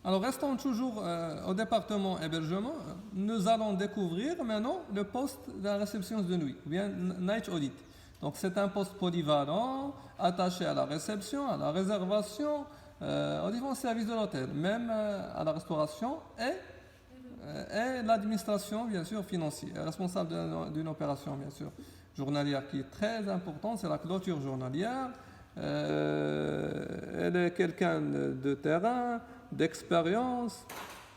Alors, restons toujours au département hébergement. Nous allons découvrir maintenant le poste de la réception de nuit, ou bien night audit. Donc, c'est un poste polyvalent, attaché à la réception, à la réservation, aux différents services de l'hôtel, même à la restauration et l'administration, bien sûr, financière, responsable d'une opération, bien sûr, journalière qui est très importante, c'est la clôture journalière. Elle est quelqu'un de terrain, d'expérience.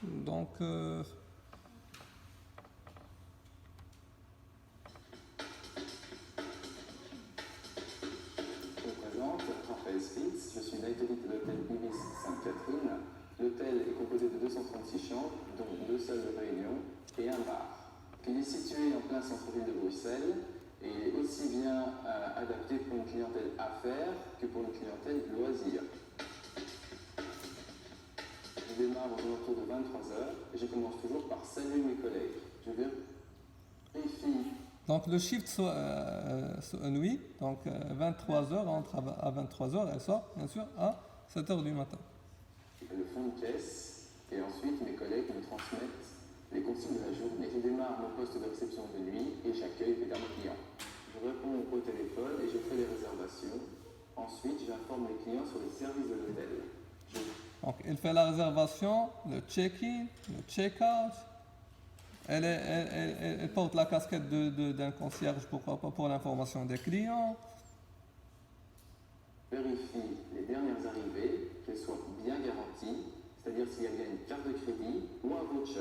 Donc, Je me présente, Raphaël Spitz, je suis night audit de l'hôtel Ibis Sainte-Catherine. L'hôtel est composé de 236 chambres, dont 2 salles de réunion et un bar. Il est situé en plein centre-ville de Bruxelles et est aussi bien adapté pour une clientèle affaires que pour une clientèle loisirs. Je démarre aux alentours de 23h et je commence toujours par saluer mes collègues. Je vérifie. donc le shift nuit, donc 23h, entre à 23h, elle sort bien sûr à 7h du matin. Le fond de caisse et ensuite mes collègues me transmettent les consignes de la journée. Je démarre mon poste de réception de nuit et j'accueille évidemment mes clients. Je réponds au téléphone et je fais les réservations. Ensuite, j'informe les clients sur les services de l'hôtel. Donc, elle fait la réservation, le check-in, le check-out. Elle porte la casquette d'un concierge, pourquoi pas, pour l'information des clients. Vérifie les dernières arrivées, qu'elles soient bien garanties, c'est-à-dire s'il y a bien une carte de crédit ou un voucher.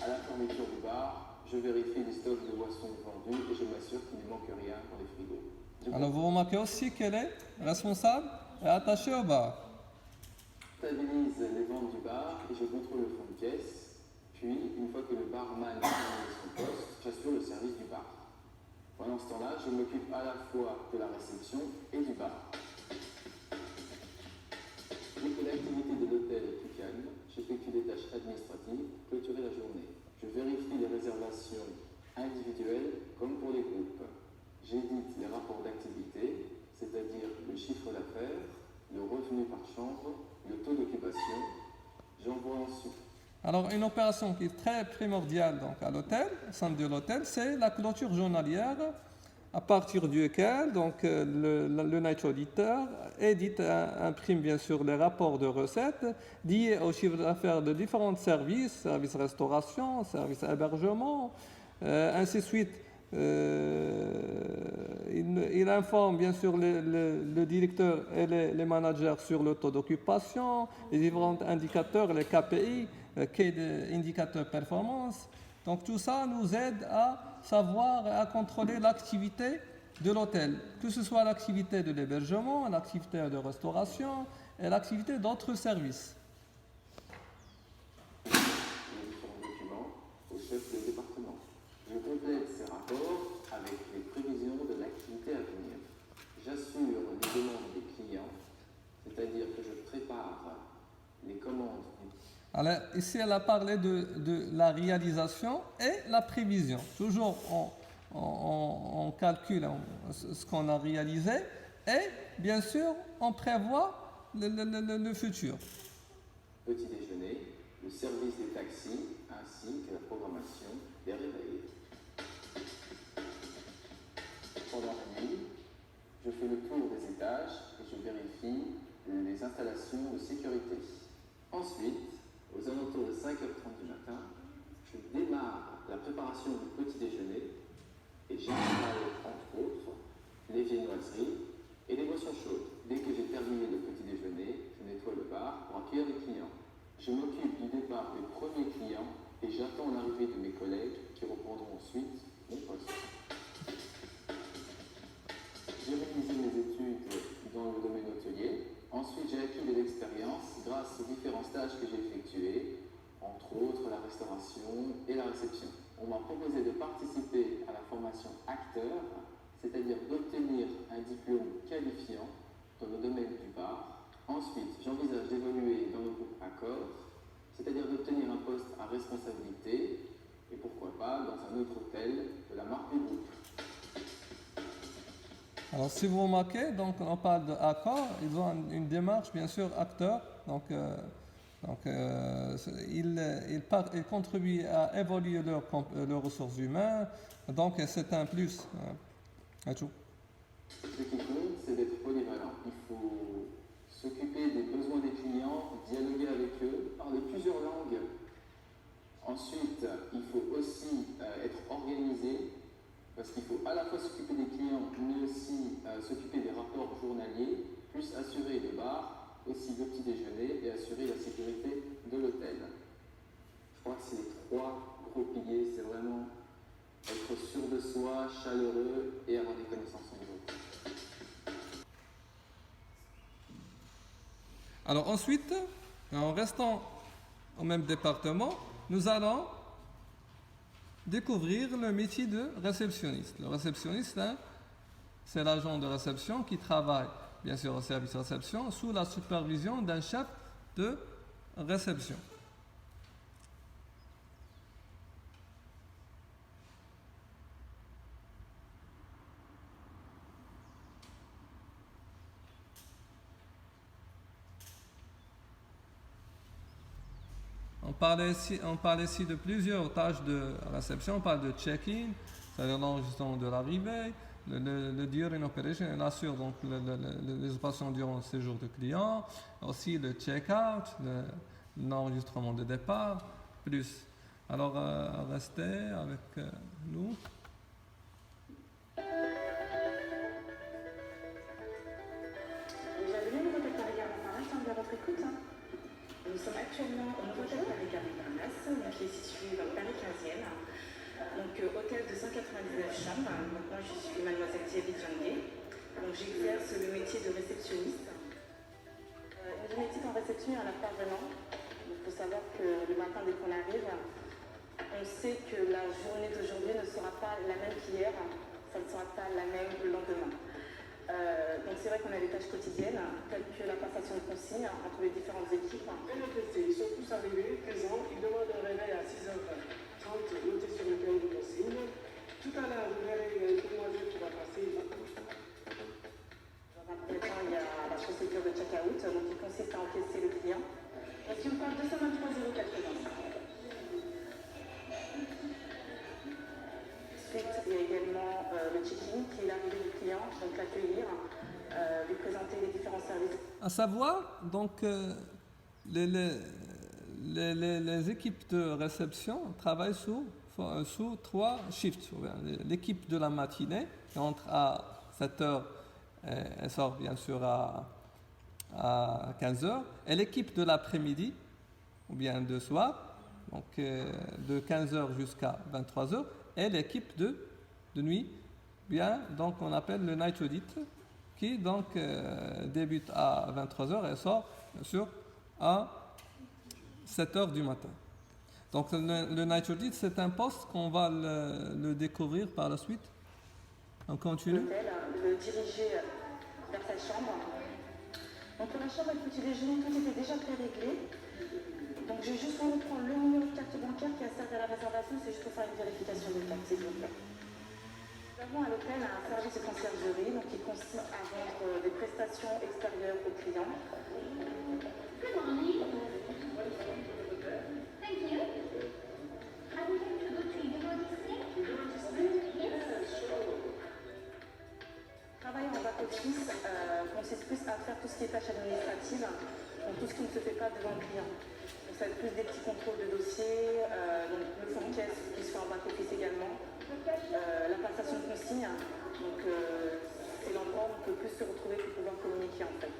À la fermeture du bar, je vérifie les stocks de boissons vendus et je m'assure qu'il ne manque rien dans les frigos. Alors, vous remarquez aussi qu'elle est responsable et attachée au bar. Je stabilise les ventes du bar et je contrôle le fond de caisse. Puis, une fois que le barman a terminé son poste, j'assure le service du bar. Pendant ce temps-là, je m'occupe à la fois de la réception et du bar. Dès que l'activité de l'hôtel est plus calme, j'effectue des tâches administratives pour clôturer la journée. Je vérifie les réservations individuelles comme pour les groupes. J'édite les rapports d'activité, c'est-à-dire le chiffre d'affaires, le revenu par chambre, le taux d'occupation. J'envoie ensuite. Alors, une opération qui est très primordiale donc, à l'hôtel, au sein de l'hôtel, c'est la clôture journalière, à partir duquel donc, le night auditor édite, imprime bien sûr les rapports de recettes liés au chiffre d'affaires de différents services, services restauration, services hébergement, ainsi de suite. Il informe bien sûr le directeur et les managers sur le taux d'occupation, les différents indicateurs, les KPI, Key Indicator Performance. Donc tout ça nous aide à savoir et à contrôler l'activité de l'hôtel, que ce soit l'activité de l'hébergement, l'activité de restauration et l'activité d'autres services. Les différents documents au chef de département. Je complète ces rapports avec les prévisions de l'activité à venir. J'assure les demandes des clients, c'est-à-dire que je prépare les commandes. Alors, ici, elle a parlé de la réalisation et la prévision. Toujours on calcule ce qu'on a réalisé et, bien sûr, on prévoit le futur. Petit déjeuner, le service des taxis ainsi que la programmation des réveils. Pendant la nuit, je fais le tour des étages et je vérifie les installations de sécurité. Ensuite, aux alentours de 5h30 du matin, je démarre la préparation du petit déjeuner et j'installe entre autres les viennoiseries et les boissons chaudes. Dès que j'ai terminé le petit déjeuner, je nettoie le bar pour accueillir les clients. Je m'occupe du départ des premiers clients et j'attends l'arrivée de mes collègues qui reprendront ensuite mon poste. J'ai réalisé mes études dans le domaine hôtelier. Ensuite, j'ai acquis de l'expérience grâce aux différents stages que j'ai effectués, entre autres la restauration et la réception. On m'a proposé de participer à la formation acteur, c'est-à-dire d'obtenir un diplôme qualifiant dans le domaine du bar. Ensuite, j'envisage d'évoluer dans le groupe Accor, c'est-à-dire d'obtenir un poste à responsabilité et pourquoi pas dans un autre hôtel de la marque du groupe. Alors, si vous remarquez, donc, on parle d'accords, ils ont une démarche, bien sûr, acteur. Ils contribuent à évoluer leurs ressources humaines. Donc, c'est un plus. À tout. Ce qui compte, c'est d'être polyvalent. Il faut s'occuper des besoins des clients, dialoguer avec eux, parler plusieurs langues. Ensuite, il faut aussi être organisé, parce qu'il faut à la fois s'occuper des clients, mais aussi s'occuper des rapports journaliers, plus assurer les bars, aussi le petit déjeuner et assurer la sécurité de l'hôtel. Je crois que c'est les trois gros piliers, c'est vraiment être sûr de soi, chaleureux et avoir des connaissances en autres. Alors ensuite, en restant au même département, nous allons découvrir le métier de réceptionniste. Le réceptionniste, c'est l'agent de réception qui travaille, bien sûr, au service réception, sous la supervision d'un chef de réception. On parle ici de plusieurs tâches de réception. On parle de check-in, c'est-à-dire l'enregistrement de l'arrivée, le during operation, on assure donc les opérations durant le séjour du client, aussi le check-out, l'enregistrement de départ, plus. Alors, restez avec nous. Bienvenue au Nouveau Paris Montparnasse, on est à votre écoute. Nous sommes actuellement au Nouveau Paris Montparnasse, qui est situé dans le Paris 15e. Donc, hôtel de 199 chambres. Donc, moi, je suis mademoiselle Thierry Djanguet. Donc, j'exerce le métier de réceptionniste. Une génétique en réception, il n'y en a pas vraiment. Il faut savoir que le matin, dès qu'on arrive, on sait que la journée d'aujourd'hui ne sera pas la même qu'hier. Ça ne sera pas la même le lendemain. Donc c'est vrai qu'on a des tâches quotidiennes, telles que la passation de consignes entre les différentes équipes. Ils sont tous arrivés, présents, ils demandent un réveil à 6h30, noté sur le cahier de consignes. Tout à l'heure, vous verrez, il y a une demoiselle qui va passer. Dans un premier temps, il y a la procédure de check-out, donc qui consiste à encaisser le client. Et si on parle de 223,080. Ensuite, il y a également le check-in, qui est l'arrivée du client, donc l'accueillir, lui présenter les différents services. À savoir, donc, les équipes de réception travaillent sous 3 shifts. L'équipe de la matinée, qui entre à 7h, elle sort bien sûr à 15h, et l'équipe de l'après-midi, ou bien de soir, donc de 15h jusqu'à 23h, et l'équipe de nuit, bien, donc on appelle le night audit, qui donc débute à 23h et sort bien sûr à 7h du matin. Donc le night audit, c'est un poste qu'on va le découvrir par la suite. On continue. L'hôtel, le diriger vers sa chambre. Donc pour la chambre et le petit déjeuner, tout était déjà pré-réglé. Donc je vais juste vous reprendre le numéro de carte bancaire qui a servi à la réservation, c'est juste pour faire une vérification de carte, s'il vous plaît. Nous avons à l'hôtel un service de conciergerie, donc qui consiste à vendre des prestations extérieures aux clients. Good morning. Thank you. I would like to go to Euro Disney. Yes. Travailler en back-office consiste plus à faire tout ce qui est tâches administratives, donc tout ce qui ne se fait pas devant le client. Donc ça va être plus des petits contrôles de dossiers, donc le fond de caisse qui se fait en back-office également, la passation de consignes, donc c'est l'endroit où on peut plus se retrouver pour pouvoir communiquer en fait.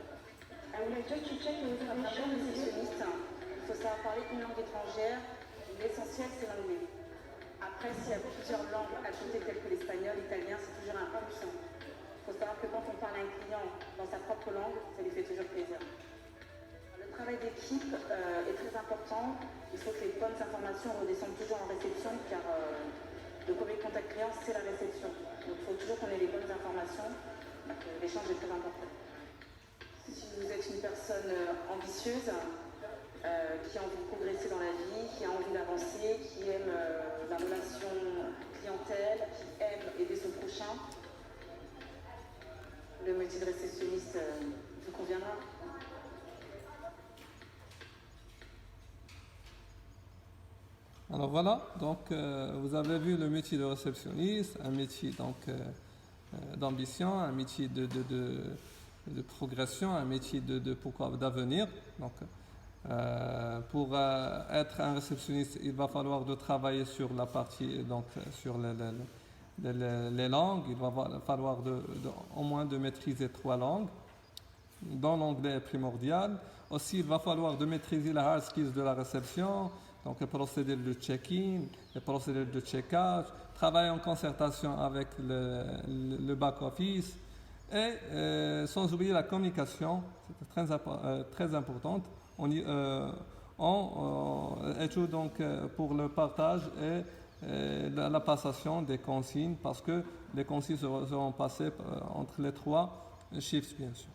I would like just to check with the réceptionniste, il faut savoir parler une langue étrangère, l'essentiel c'est l'anglais. Après, s'il y a plusieurs langues ajoutées telles que l'espagnol, l'italien, c'est toujours un plus. Il faut savoir que quand on parle à un client dans sa propre langue, ça lui fait toujours plaisir. Le travail d'équipe est très important. Il faut que les bonnes informations redescendent toujours en réception car le premier contact client, c'est la réception. Donc il faut toujours qu'on ait les bonnes informations. L'échange est très important. Si vous êtes une personne ambitieuse, qui a envie de progresser dans la vie, qui a envie d'avancer, qui aime la relation clientèle, qui aime aider son prochain, le métier de réceptionniste vous conviendra? Alors voilà, donc vous avez vu le métier de réceptionniste, un métier donc d'ambition, un métier de progression, un métier pourquoi d'avenir. Donc pour être un réceptionniste, il va falloir de travailler sur la partie donc sur les langues. Il va falloir au moins de maîtriser 3 langues, dont l'anglais est primordial. Aussi, il va falloir de maîtriser la hard skills de la réception. Donc, les procédés de check-in, les procédés de check-out, travailler en concertation avec le back-office et sans oublier la communication, c'est très importante. Et tout donc pour le partage et la passation des consignes parce que les consignes seront passées entre les 3 shifts, bien sûr.